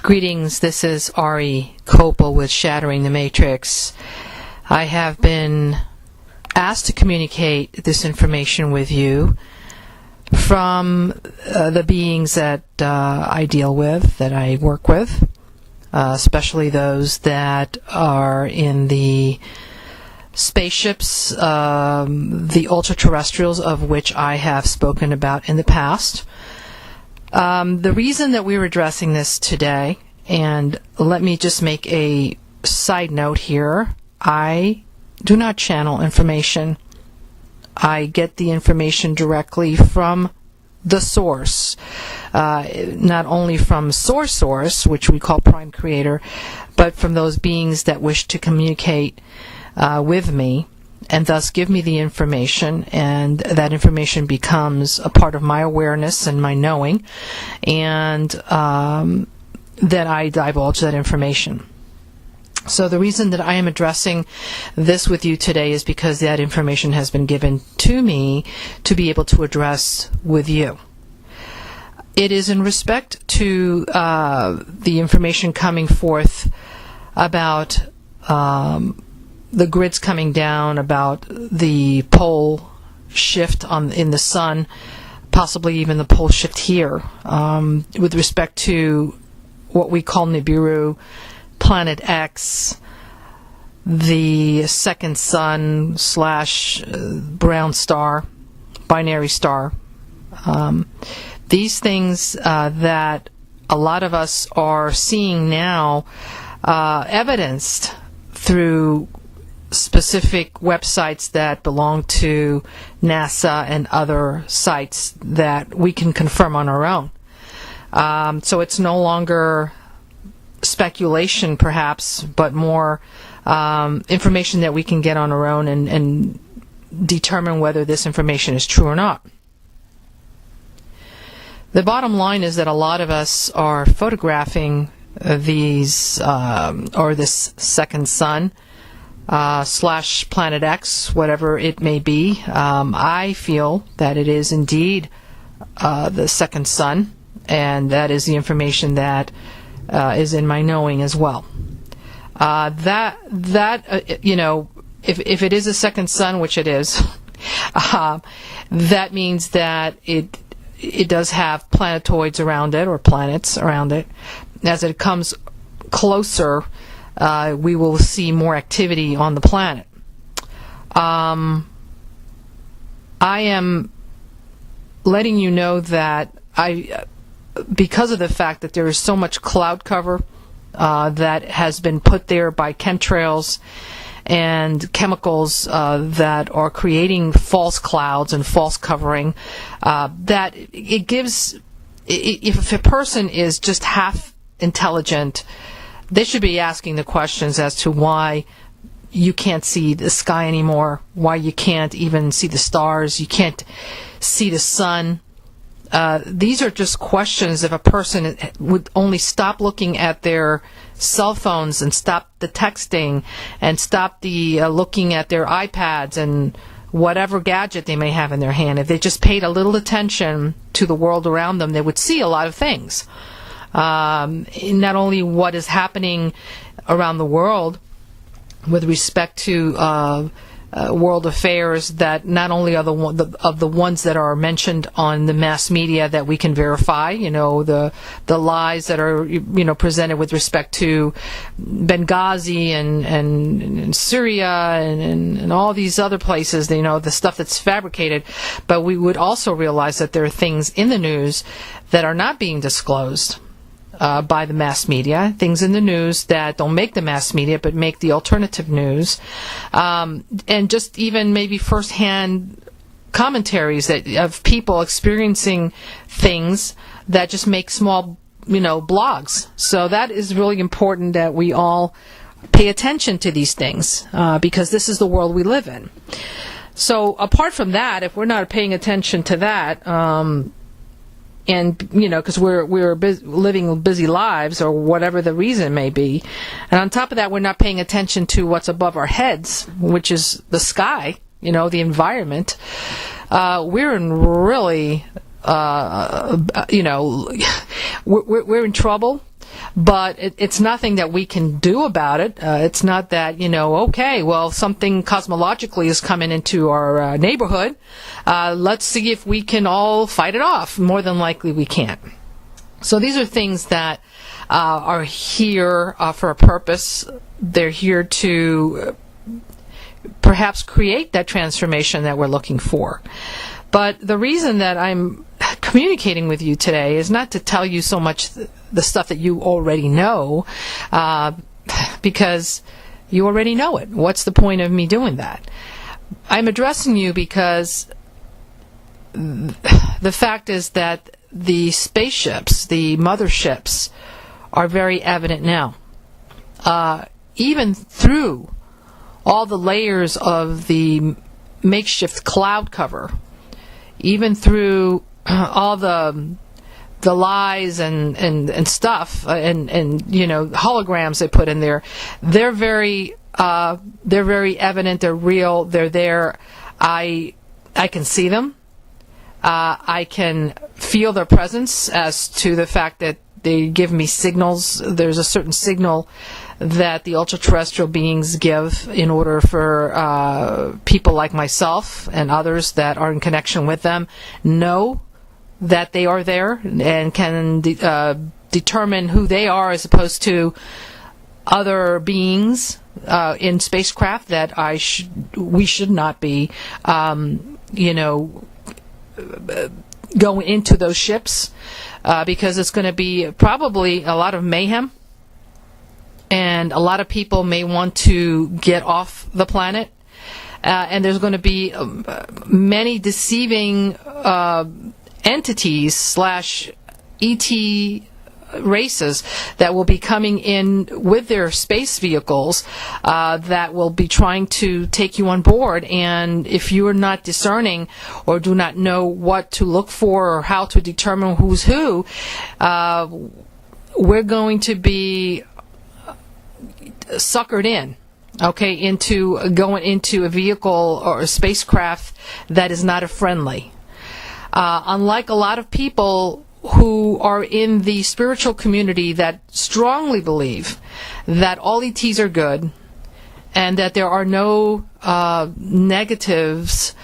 Greetings, this is Ari Copel with Shattering the Matrix. I have been asked to communicate this information with you from the beings that I deal with, that I work with, especially those that are in the spaceships, the Ultraterrestrials, of which I have spoken about in the past. The reason that we're addressing this today, and let me just make a side note here, I do not channel information. I get the information directly from the source, not only from source, which we call Prime Creator, but from those beings that wish to communicate with me, and thus give me the information, and that information becomes a part of my awareness and my knowing, and then I divulge that information. So the reason that I am addressing this with you today is because that information has been given to me to be able to address with you. It is in respect to the information coming forth about the grids coming down, about the pole shift in the sun, possibly even the pole shift here, with respect to what we call Nibiru, Planet X, the second sun / brown star, binary star. These things that a lot of us are seeing now, evidenced through specific websites that belong to NASA and other sites that we can confirm on our own. So it's no longer speculation, perhaps, but more information that we can get on our own and determine whether this information is true or not. The bottom line is that a lot of us are photographing these, or this second sun, / Planet X, whatever it may be. I feel that it is indeed the second sun, and that is the information that is in my knowing as well. If it is a second sun, which it is, that means that it does have planetoids around it, or planets around it. As it comes closer, we will see more activity on the planet. I am letting you know that because of the fact that there is so much cloud cover that has been put there by chemtrails and chemicals that are creating false clouds and false covering, that it gives, if a person is just half intelligent, they should be asking the questions as to why you can't see the sky anymore, why you can't even see the stars, you can't see the sun. These are just questions. If a person would only stop looking at their cell phones and stop the texting and stop the looking at their iPads and whatever gadget they may have in their hand, if they just paid a little attention to the world around them, they would see a lot of things. Not only what is happening around the world with respect to world affairs, that not only are the ones that are mentioned on the mass media that we can verify, the lies that are presented with respect to Benghazi and Syria and all these other places, the stuff that's fabricated, but we would also realize that there are things in the news that are not being disclosed by the mass media, things in the news that don't make the mass media but make the alternative news, and just even maybe first-hand commentaries of people experiencing things that just make small, blogs. So that is really important that we all pay attention to these things, because this is the world we live in. So apart from that, if we're not paying attention to that, and because we're living busy lives, or whatever the reason may be, and on top of that, we're not paying attention to what's above our heads, which is the sky, the environment. We're in really, we're in trouble. but it's nothing that we can do about it. It's not that, okay, well, something cosmologically is coming into our neighborhood. Let's see if we can all fight it off. More than likely we can't. So these are things that are here for a purpose. They're here to perhaps create that transformation that we're looking for. But the reason that I'm communicating with you today is not to tell you so much the stuff that you already know, because you already know it. What's the point of me doing that? I'm addressing you because the fact is that the spaceships, the motherships, are very evident now. Even through all the layers of the makeshift cloud cover, even through all the lies and stuff and holograms they put in there, they're very evident. They're real. They're there. I can see them. I can feel their presence as to the fact that they give me signals. There's a certain signal that the ultra-terrestrial beings give in order for people like myself and others that are in connection with them know that they are there and can determine who they are, as opposed to other beings in spacecraft that we should not be going into those ships, because it's going to be probably a lot of mayhem, and a lot of people may want to get off the planet, and there's going to be many deceiving entities / ET races that will be coming in with their space vehicles that will be trying to take you on board. And if you are not discerning or do not know what to look for or how to determine who's who, we're going to be suckered in, into going into a vehicle or a spacecraft that is not a friendly. Unlike a lot of people who are in the spiritual community that strongly believe that all ETs are good and that there are no negatives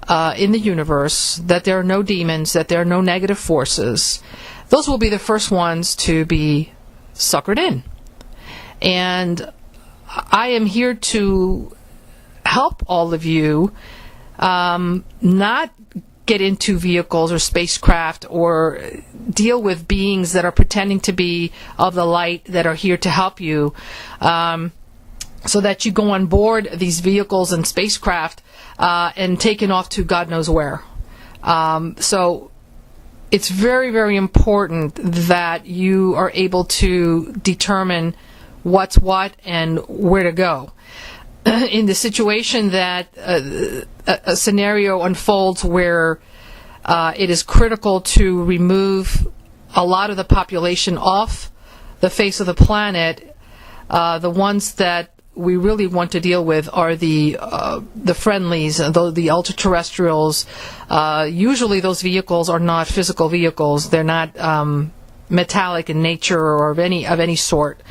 in the universe, that there are no demons, that there are no negative forces, those will be the first ones to be suckered in. And I am here to help all of you not get into vehicles or spacecraft or deal with beings that are pretending to be of the light, that are here to help you, so that you go on board these vehicles and spacecraft and taken off to God knows where. So it's very, very important that you are able to determine what's what and where to go. In the situation that a scenario unfolds where it is critical to remove a lot of the population off the face of the planet, the ones that we really want to deal with are the friendlies, the ultra-terrestrials. Usually those vehicles are not physical vehicles. They're not metallic in nature or of any sort.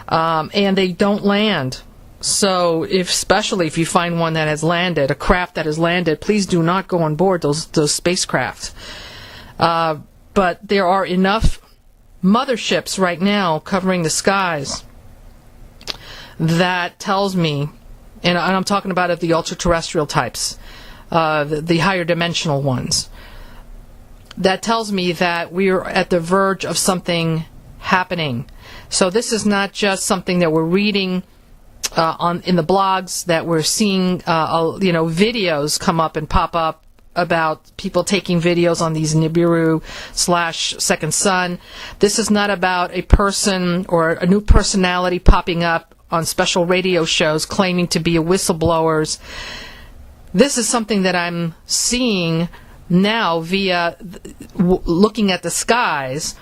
And they don't land. So especially if you find one that has landed, a craft that has landed, please do not go on board those spacecraft. But there are enough motherships right now covering the skies that tells me, and I'm talking about the ultra-terrestrial types, the higher dimensional ones, that tells me that we are at the verge of something happening. So this is not just something that we're reading in the blogs, that we're seeing videos come up and pop up about people taking videos on these Nibiru / Second Sun. This is not about a person or a new personality popping up on special radio shows claiming to be a whistleblowers. This is something that I'm seeing now via looking at the skies,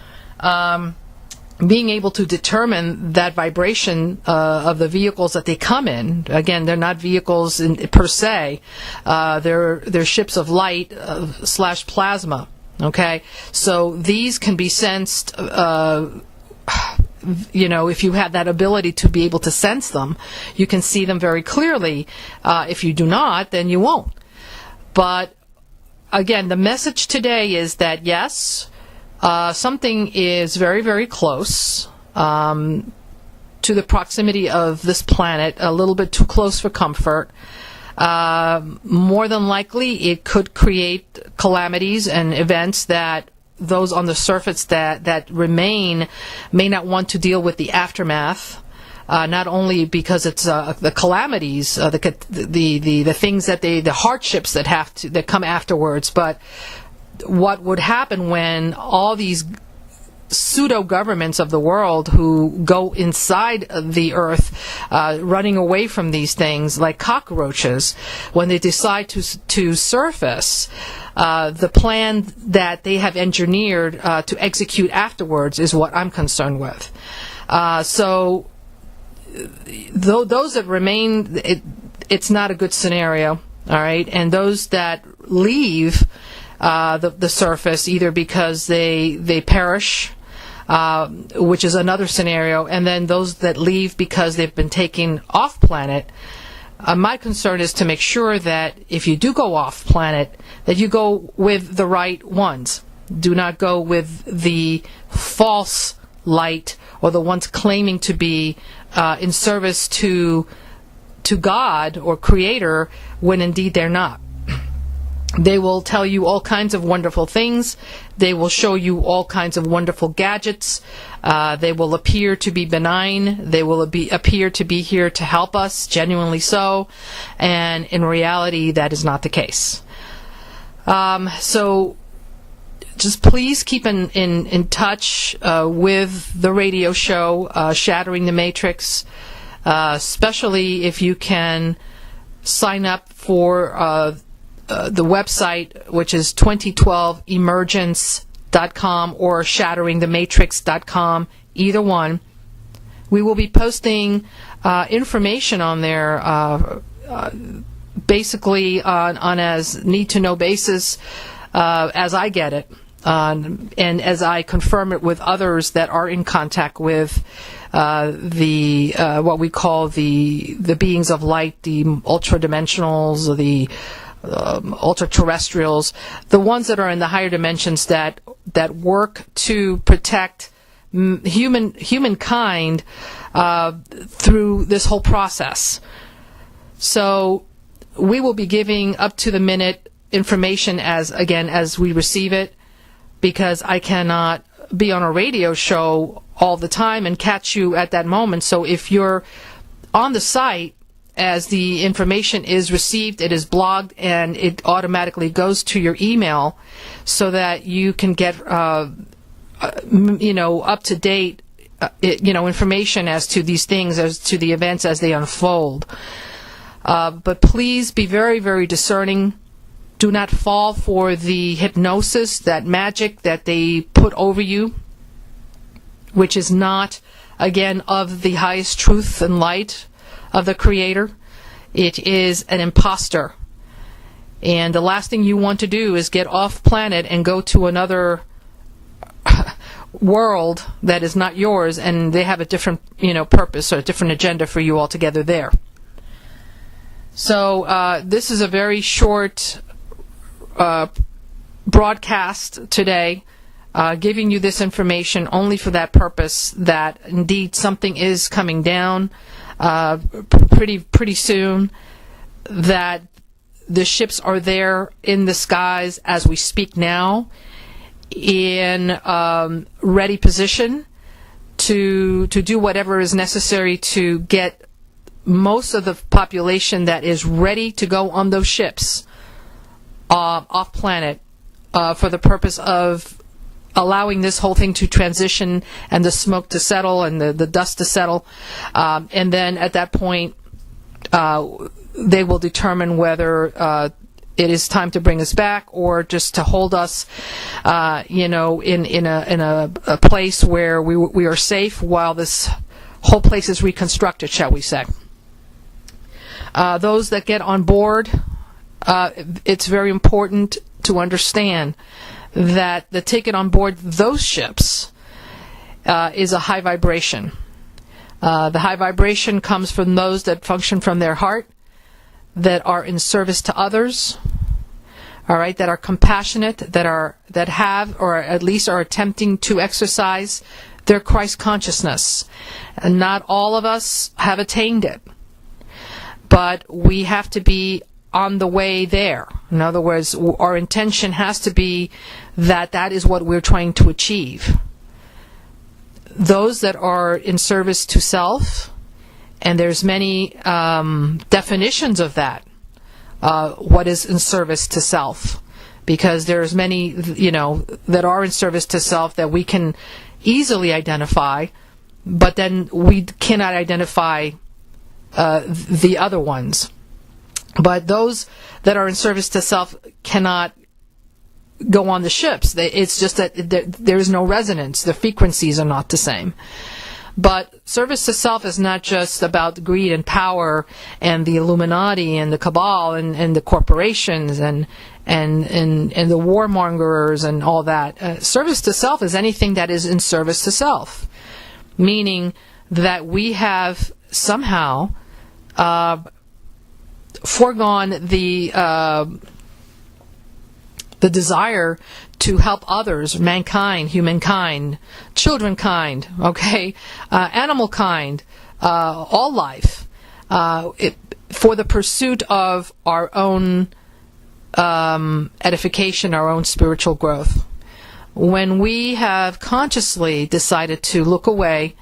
being able to determine that vibration of the vehicles that they come in. Again, they're not vehicles per se. They're ships of light / plasma. Okay, so these can be sensed if you have that ability to be able to sense them, you can see them very clearly. If you do not, then you won't. But again, the message today is that yes, something is very, very close to the proximity of this planet, a little bit too close for comfort. More than likely, it could create calamities and events that those on the surface that remain may not want to deal with the aftermath. Not only because it's the calamities, the things the hardships that come afterwards, but what would happen when all these pseudo governments of the world who go inside the earth, running away from these things like cockroaches, when they decide to surface, the plan that they have engineered to execute afterwards is what I'm concerned with. So those that remain, it's not a good scenario, all right? And those that leave the surface, either because they perish, which is another scenario, and then those that leave because they've been taken off planet. My concern is to make sure that if you do go off planet, that you go with the right ones. Do not go with the false light or the ones claiming to be in service to God or Creator when indeed they're not. They will tell you all kinds of wonderful things. They will show you all kinds of wonderful gadgets. They will appear to be benign. They will appear to be here to help us, genuinely so. And in reality, that is not the case. So just please keep in touch with the radio show, Shattering the Matrix, especially if you can sign up for the website, which is 2012emergence.com or shatteringthematrix.com, either one. We will be posting information on there, basically on as need-to-know basis as I get it, and as I confirm it with others that are in contact with what we call the beings of light, the ultra-dimensionals, or the ultra-terrestrials, the ones that are in the higher dimensions that work to protect humankind through this whole process. So we will be giving up-to-the-minute information as we receive it, because I cannot be on a radio show all the time and catch you at that moment. So if you're on the site, as the information is received, it is blogged, and it automatically goes to your email so that you can get, up-to-date, information as to these things, as to the events as they unfold. But please be very, very discerning. Do not fall for the hypnosis, that magic that they put over you, which is not, again, of the highest truth and light of the Creator. It is an imposter. And the last thing you want to do is get off planet and go to another world that is not yours, and they have a different, purpose or a different agenda for you altogether there. So this is a very short broadcast today, giving you this information only for that purpose, that indeed something is coming down pretty soon, that the ships are there in the skies as we speak now, in ready position to do whatever is necessary to get most of the population that is ready to go on those ships off planet for the purpose of allowing this whole thing to transition and the smoke to settle and the dust to settle. And then at that point, they will determine whether it is time to bring us back or just to hold us, in a place where we are safe while this whole place is reconstructed, shall we say. Those that get on board, it's very important to understand that the ticket on board those ships is a high vibration. The high vibration comes from those that function from their heart, that are in service to others, all right, that are compassionate, that have, or at least are attempting to exercise their Christ consciousness. And not all of us have attained it, but we have to be on the way there. In other words, our intention has to be that is what we're trying to achieve. Those that are in service to self, and there's many definitions of that, what is in service to self, because there's many, that are in service to self that we can easily identify, but then we cannot identify the other ones. But those that are in service to self cannot go on the ships. It's just that there is no resonance. The frequencies are not the same. But service to self is not just about greed and power and the Illuminati and the cabal and the corporations and the warmongers and all that. Service to self is anything that is in service to self, meaning that we have somehow foregone the desire to help others, mankind, humankind, childrenkind, animal kind, all life, for the pursuit of our own edification, our own spiritual growth. When we have consciously decided to look away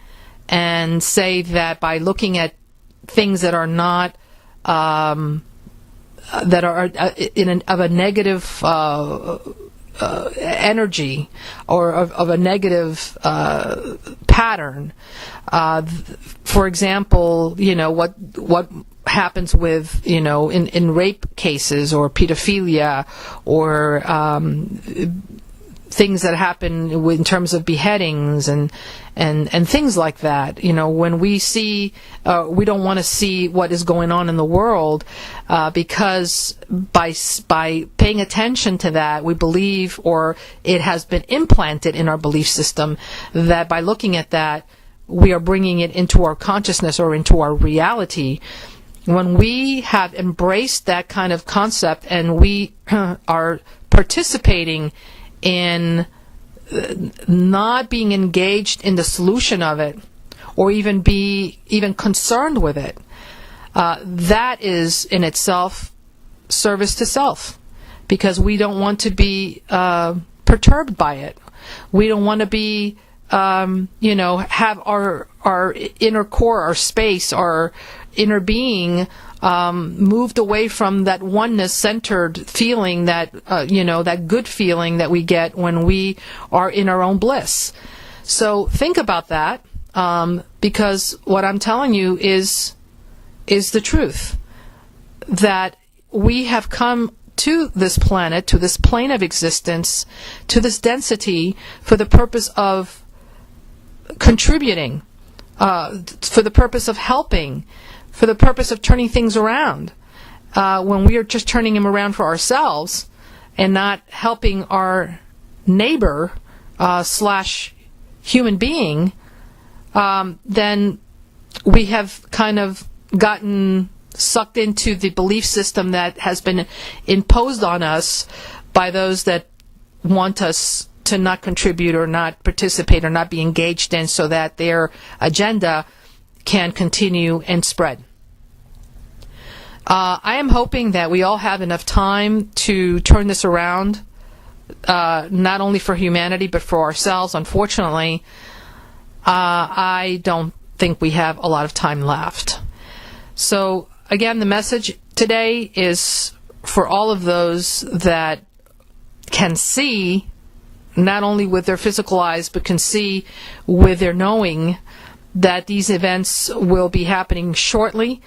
and say that by looking at things that are not that are of a negative energy or of a negative pattern. For example, what happens with in rape cases or pedophilia or things that happen in terms of beheadings and things like that. When we see, we don't want to see what is going on in the world, because by paying attention to that, we believe, or it has been implanted in our belief system, that by looking at that, we are bringing it into our consciousness or into our reality. When we have embraced that kind of concept and we are participating in not being engaged in the solution of it, or even concerned with it, that is in itself service to self, because we don't want to be perturbed by it. We don't want to be, have our inner core, our space, our inner being moved away from that oneness-centered feeling, that that good feeling that we get when we are in our own bliss. So think about that, because what I'm telling you is the truth, that we have come to this planet, to this plane of existence, to this density for the purpose of contributing, for the purpose of helping, for the purpose of turning things around. When we are just turning them around for ourselves and not helping our neighbor / human being, then we have kind of gotten sucked into the belief system that has been imposed on us by those that want us to not contribute or not participate or not be engaged in, so that their agenda can continue and spread. I am hoping that we all have enough time to turn this around, not only for humanity but for ourselves. Unfortunately, I don't think we have a lot of time left. So again, the message today is for all of those that can see, not only with their physical eyes, but can see with their knowing, that these events will be happening shortly.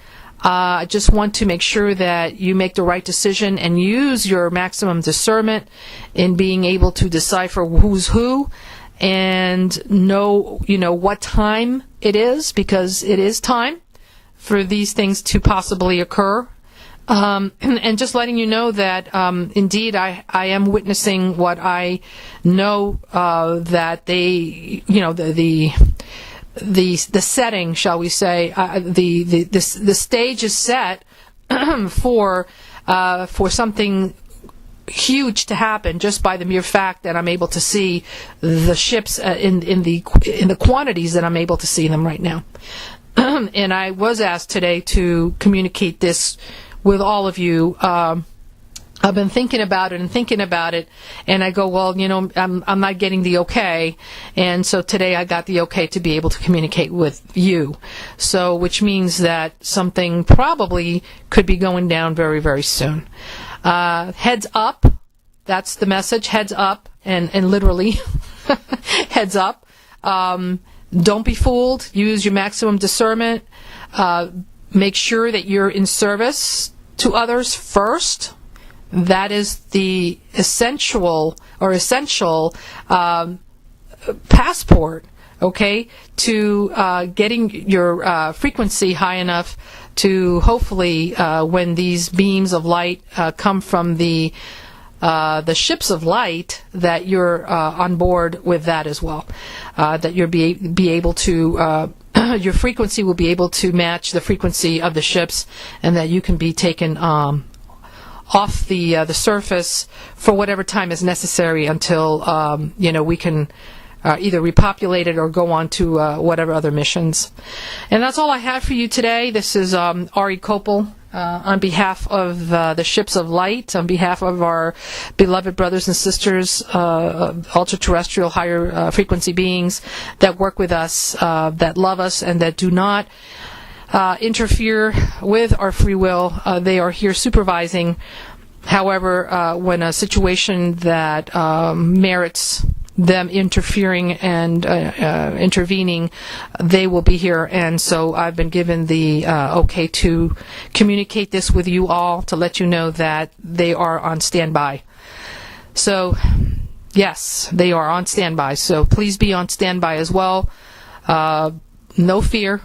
I just want to make sure that you make the right decision and use your maximum discernment in being able to decipher who's who and know, what time it is, because it is time for these things to possibly occur. And just letting you know that indeed I am witnessing what I know that they, the setting, shall we say, the stage is set for something huge to happen just by the mere fact that I'm able to see the ships in the quantities that I'm able to see them right now. And I was asked today to communicate this with all of you. I've been thinking about it, and I go, well, I'm not getting the okay, and so today I got the okay to be able to communicate with you. So, which means that something probably could be going down very, very soon. Heads up, that's the message, heads up, and literally, heads up. Don't be fooled, use your maximum discernment, make sure that you're in service to others first. That is the essential passport, okay, to getting your frequency high enough to hopefully, when these beams of light come from the ships of light, that you're on board with that as well. That you'll be able to your frequency will be able to match the frequency of the ships, and that you can be taken off the surface for whatever time is necessary until we can either repopulate it or go on to whatever other missions. And that's all I have for you today. This is Ari Kopel on behalf of the Ships of Light, on behalf of our beloved brothers and sisters, ultra-terrestrial, higher frequency beings that work with us, that love us, and that do not interfere with our free will. They are here supervising. However, when a situation that merits them interfering and intervening, they will be here. And so I've been given the okay to communicate this with you all, to let you know that they are on standby. So, yes, they are on standby. So please be on standby as well. No fear.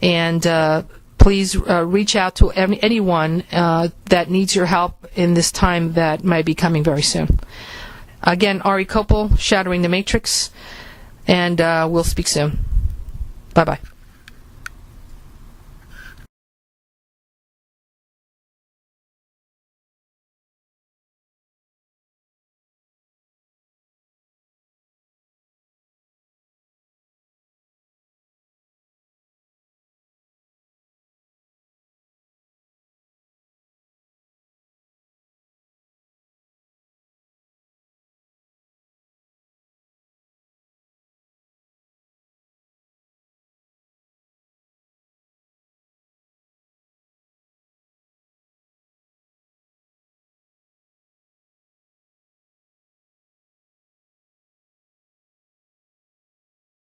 And please reach out to anyone that needs your help in this time that might be coming very soon. Again, Ari Kopel, Shattering the Matrix, and we'll speak soon. Bye-bye.